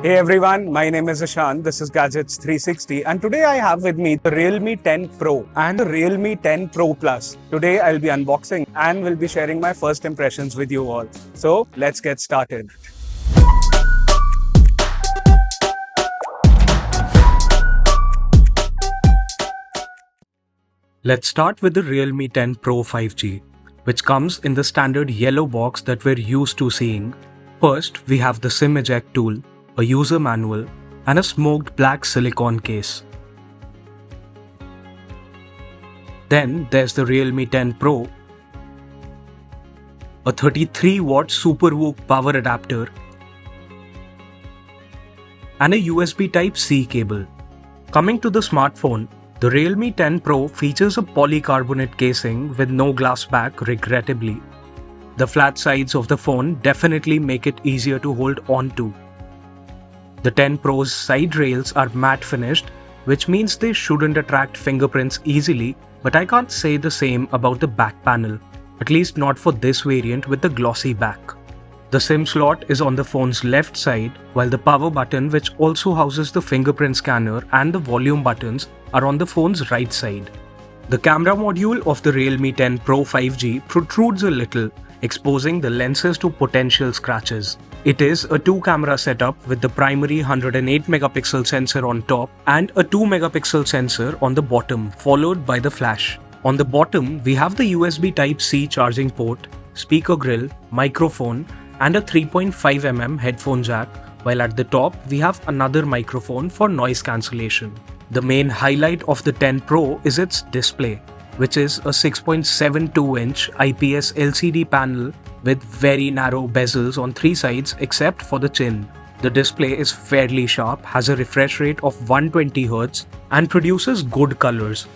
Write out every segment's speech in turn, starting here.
Hey everyone, my name is Ishan. This is Gadgets 360 and today I have with me the Realme 10 Pro and the Realme 10 Pro Plus. Today I'll be unboxing and will be sharing my first impressions with you all. So let's get started. Let's start with the Realme 10 Pro 5G, which comes in the standard yellow box that we're used to seeing. First, we have the SIM eject tool, a user manual, and a smoked black silicone case. Then there's the Realme 10 Pro, a 33-watt SuperVOOC power adapter, and a USB Type-C cable. Coming to the smartphone, the Realme 10 Pro features a polycarbonate casing with no glass back, regrettably. The flat sides of the phone definitely make it easier to hold on to. The 10 Pro's side rails are matte finished, which means they shouldn't attract fingerprints easily, but I can't say the same about the back panel, at least not for this variant with the glossy back. The SIM slot is on the phone's left side, while the power button, which also houses the fingerprint scanner, and the volume buttons are on the phone's right side. The camera module of the Realme 10 Pro 5G protrudes a little, exposing the lenses to potential scratches. It is a 2-camera setup with the primary 108-megapixel sensor on top and a 2-megapixel sensor on the bottom, followed by the flash. On the bottom, we have the USB Type-C charging port, speaker grill, microphone, and a 3.5mm headphone jack, while at the top we have another microphone for noise cancellation. The main highlight of the 10 Pro is its display, which is a 6.72-inch IPS LCD panel with very narrow bezels on 3 sides except for the chin. The display is fairly sharp, has a refresh rate of 120Hz, and produces good colors.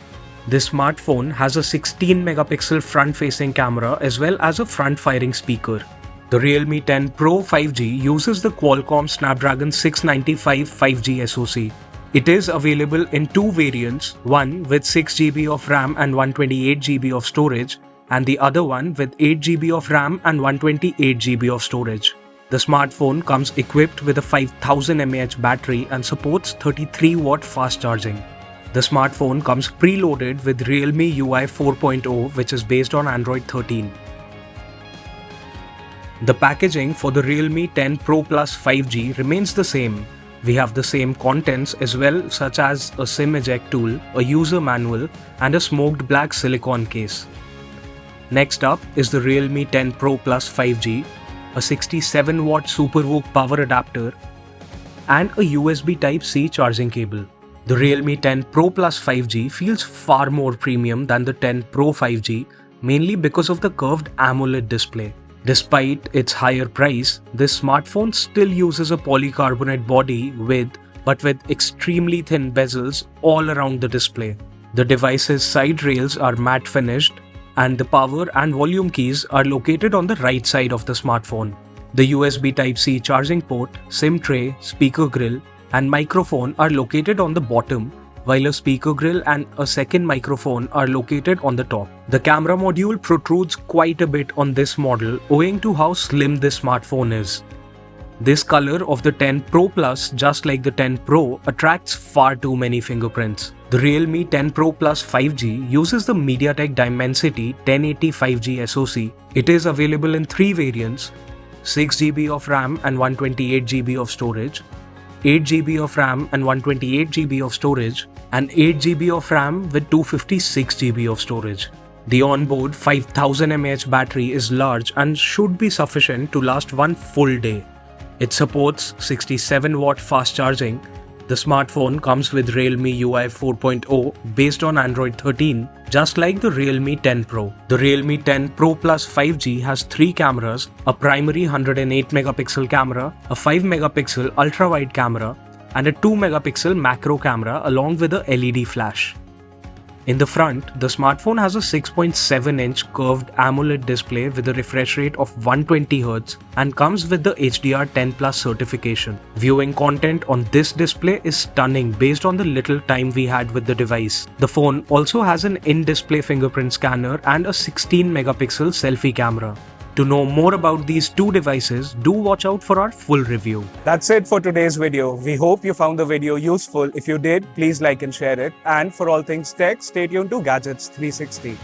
This smartphone has a 16-megapixel front-facing camera as well as a front-firing speaker. The Realme 10 Pro 5G uses the Qualcomm Snapdragon 695 5G SoC. It is available in 2 variants, one with 6GB of RAM and 128GB of storage, and the other one with 8GB of RAM and 128GB of storage. The smartphone comes equipped with a 5000 mAh battery and supports 33-watt fast charging. The smartphone comes preloaded with Realme UI 4.0, which is based on Android 13. The packaging for the Realme 10 Pro Plus 5G remains the same. We have the same contents as well, such as a SIM eject tool, a user manual, and a smoked black silicone case. Next up is the Realme 10 Pro Plus 5G, a 67-watt SuperVOOC power adapter, and a USB Type-C charging cable. The Realme 10 Pro Plus 5G feels far more premium than the 10 Pro 5G, mainly because of the curved AMOLED display. Despite its higher price, this smartphone still uses a polycarbonate body with extremely thin bezels all around the display. The device's side rails are matte finished, and the power and volume keys are located on the right side of the smartphone. The USB Type-C charging port, SIM tray, speaker grill, and microphone are located on the bottom, while a speaker grill and a second microphone are located on the top. The camera module protrudes quite a bit on this model owing to how slim this smartphone is. This color of the 10 Pro Plus, just like the 10 Pro, attracts far too many fingerprints. The Realme 10 Pro Plus 5G uses the MediaTek Dimensity 1080 5G SoC. It is available in 3 variants, 6GB of RAM and 128GB of storage, 8GB of RAM and 128GB of storage, and 8GB of RAM with 256GB of storage. The onboard 5000 mAh battery is large and should be sufficient to last one full day. It supports 67-watt fast charging. The smartphone comes with Realme UI 4.0 based on Android 13, just like the Realme 10 Pro. The Realme 10 Pro Plus 5G has 3 cameras, a primary 108-megapixel camera, a 5-megapixel ultra-wide camera, and a 2-megapixel macro camera along with a LED flash. In the front, the smartphone has a 6.7-inch curved AMOLED display with a refresh rate of 120Hz and comes with the HDR10+ certification. Viewing content on this display is stunning based on the little time we had with the device. The phone also has an in-display fingerprint scanner and a 16-megapixel selfie camera. To know more about these two devices, do watch out for our full review. That's it for today's video. We hope you found the video useful. If you did, please like and share it. And for all things tech, stay tuned to Gadgets 360.